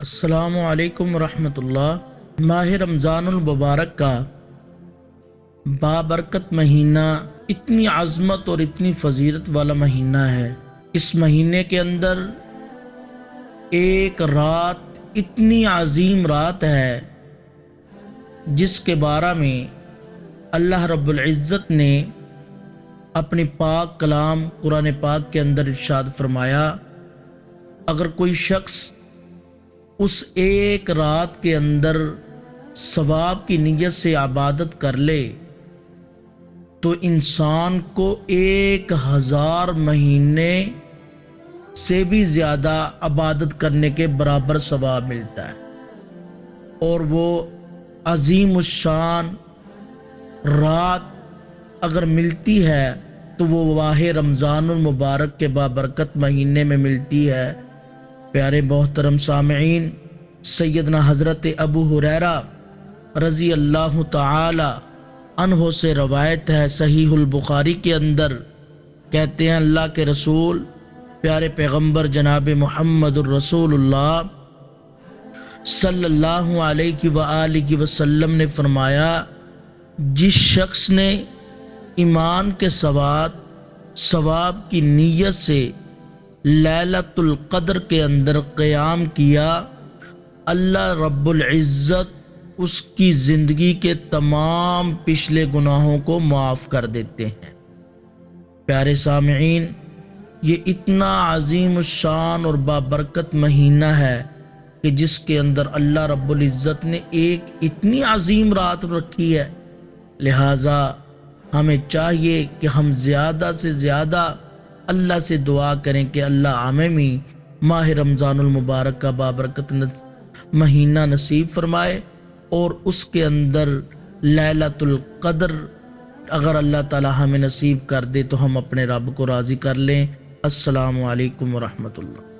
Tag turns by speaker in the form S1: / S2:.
S1: السلام علیکم ورحمۃ اللہ۔ ماہ رمضان المبارک کا بابرکت مہینہ اتنی عظمت اور اتنی فضیلت والا مہینہ ہے۔ اس مہینے کے اندر ایک رات اتنی عظیم رات ہے جس کے بارے میں اللہ رب العزت نے اپنی پاک کلام قرآن پاک کے اندر ارشاد فرمایا، اگر کوئی شخص اس ایک رات کے اندر ثواب کی نیت سے عبادت کر لے تو انسان کو 1000 مہینے سے بھی زیادہ عبادت کرنے کے برابر ثواب ملتا ہے۔ اور وہ عظیم الشان رات اگر ملتی ہے تو وہ ماہ رمضان المبارک کے بابرکت مہینے میں ملتی ہے۔ پیارے محترم سامعین، سیدنا حضرت ابو ہریرہ رضی اللہ تعالی عنہ سے روایت ہے، صحیح البخاری کے اندر کہتے ہیں، اللہ کے رسول پیارے پیغمبر جناب محمد الرسول اللہ صلی اللہ علیہ وآلہ وسلم نے فرمایا، جس شخص نے ایمان کے ثواب کی نیت سے لیلۃ القدر کے اندر قیام کیا، اللہ رب العزت اس کی زندگی کے تمام پچھلے گناہوں کو معاف کر دیتے ہیں۔ پیارے سامعین، یہ اتنا عظیم الشان اور بابرکت مہینہ ہے کہ جس کے اندر اللہ رب العزت نے ایک اتنی عظیم رات رکھی ہے، لہٰذا ہمیں چاہیے کہ ہم زیادہ سے زیادہ اللہ سے دعا کریں کہ اللہ ہمیں بھی ماہ رمضان المبارک کا بابرکت مہینہ نصیب فرمائے، اور اس کے اندر لیلۃ القدر اگر اللہ تعالی ہمیں نصیب کر دے تو ہم اپنے رب کو راضی کر لیں۔ السلام علیکم ورحمۃ اللہ۔